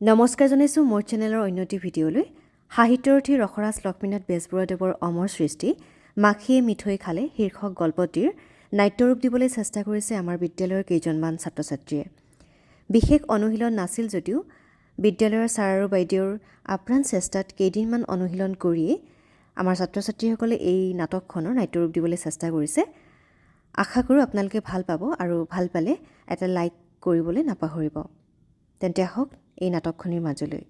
নমস্কাৰ জনাইছোঁ মোৰ চেনেলৰ অন্য এটি ভিডিঅ'লৈ। সাহিত্যৰথী ৰসৰাজ লক্ষ্মীনাথ বেজবৰুৱাদেৱৰ অমৰ সৃষ্টি মাখিয়ে মিঠৈ খালে শীৰ্ষক গল্পটিৰ নাট্যৰূপ দিবলৈ চেষ্টা কৰিছে আমাৰ বিদ্যালয়ৰ কেইজনমান ছাত্ৰ ছাত্ৰীয়ে। বিশেষ অনুশীলন নাছিল যদিও বিদ্যালয়ৰ ছাৰ আৰু বাইদেউৰ আপ্ৰাণ চেষ্টাত কেইদিনমান অনুশীলন কৰিয়েই আমাৰ ছাত্ৰ ছাত্ৰীসকলে এই নাটকখনৰ নাট্যৰূপ দিবলৈ চেষ্টা কৰিছে। আশা কৰোঁ আপোনালোকে ভাল পাব আৰু ভাল পালে এটা লাইক কৰিবলৈ নাপাহৰিব। তেন্তে আহক এই নাটকখনিৰ মাজলৈ।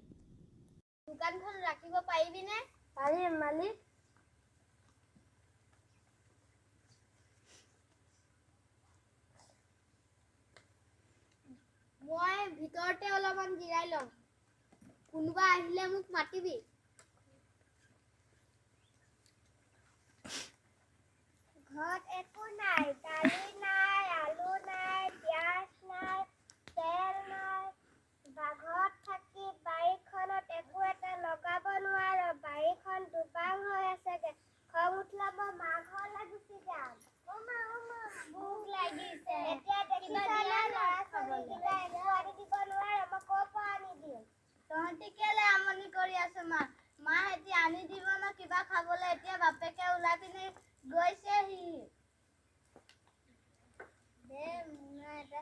দোকানখন ৰাখিব পাৰিবিনে? পাৰিম মালিক। মই ভিতৰতে অলপমান জিৰাই লম। কোনোবা আহিলে মোক মাতিবি। ঘৰত একো নাই, দালি নাই, আলু নাই, পিঁয়াজ নাই, তেল নাই। ঘৰত থাকি বাৰীখনত একো এটা লগাব নোৱাৰো। বাৰীখন দুবাং হৈ আছেগে। খং উঠিলে মই মা ঘৰলৈ গুচি যাম। ভোক লাগিছে। এতিয়া দেখিছানে ল'ৰা-ছোৱালীকেইটা একো আনি দিব নোৱাৰে, মই ক'ৰ পৰা আনি দিম? তহঁতি কেলে আমনি কৰি আছ মা? মাহঁতি আনি দিব ন কিবা খাবলৈ। এতিয়া বাপেকে ওলাই পিনে গৈছেহি। দে মুনা এটা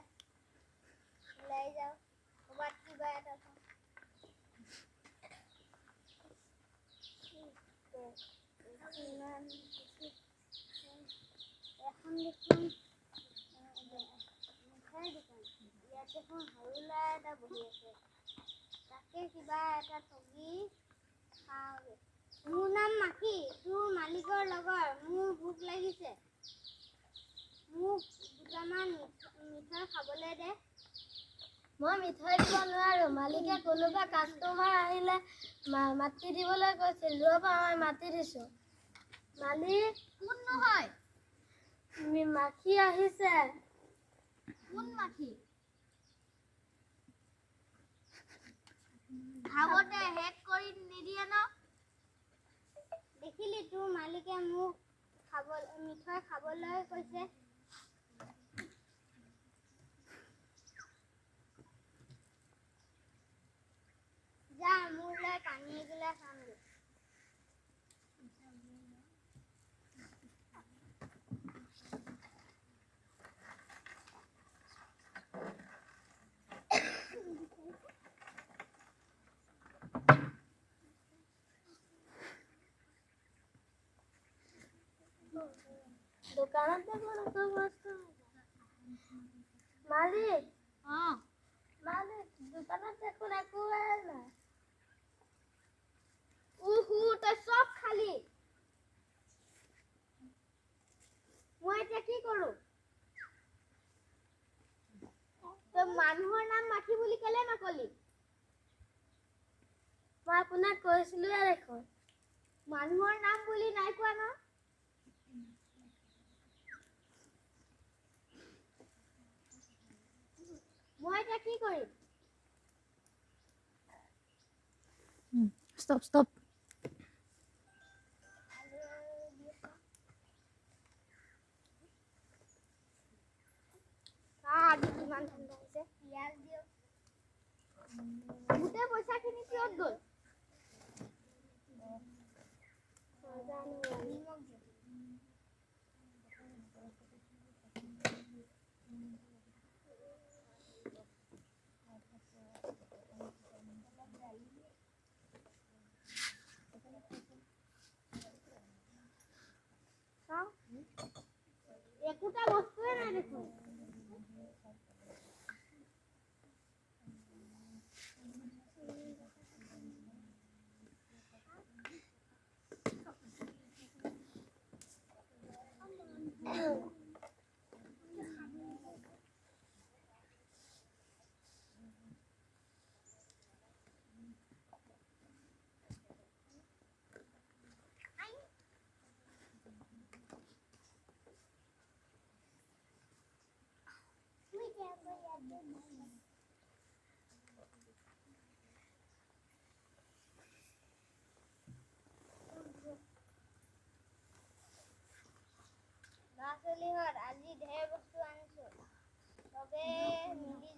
ওলাই যাওঁ। ক'ৰবাত কিবা এটা এখন দেখোন মিঠাই দোকান। ইয়াত দেখোন সৰু ল'ৰা এটা বহি আছে। তাকে কিবা এটা ঠগি খাওঁগে। মোৰ নাম মাখি, তোৰ মালিকৰ লগৰ। মোৰ ভোক লাগিছে। মোক দুটামান মিঠাই খাবলৈ দে। মই মিঠাই দিব নোৱাৰো। মালিকে কোনোবা কাষ্টমাৰ আহিলে মাতি দিবলৈ কৈছিল। ৰ'বা মই মাতি দিছো। মালিক কোন নহয়? মাখি আহিছে। কোন মাখি? খাবতে শেষ কৰি নিদিয়ে ন? দেখিলি তোৰ মালিকে মোক মিঠাই খাবলৈ কৈছে। যা মোলৈ পানী এগিলাচ আনগে। দোকানত দেখোন একো বস্তু মালিক মালিক দোকানত দেখোন একোৱেই নাই। তই চব খালি। মই এতিয়া কি কৰো? তই মানুহৰ নাম মাখি বুলি কেলে নকলি? মই আপোনাক কৈছিলোৱে দেখোন। মানুহৰ নাম বুলি নাই কোৱা ন? মই এতিয়া কি কৰিম? Stop. আজি কিমান ঠাণ্ডা হৈছে। পিঁয়াজ দিয়ক। গোটেই পইচাখিনি কিহত গ'ল? একোটা বস্তুৱে নাই দেখোন। ল'ৰা-ছোৱালীহঁত আজি ঢেৰ বস্তু আনিছো। চবে মিলি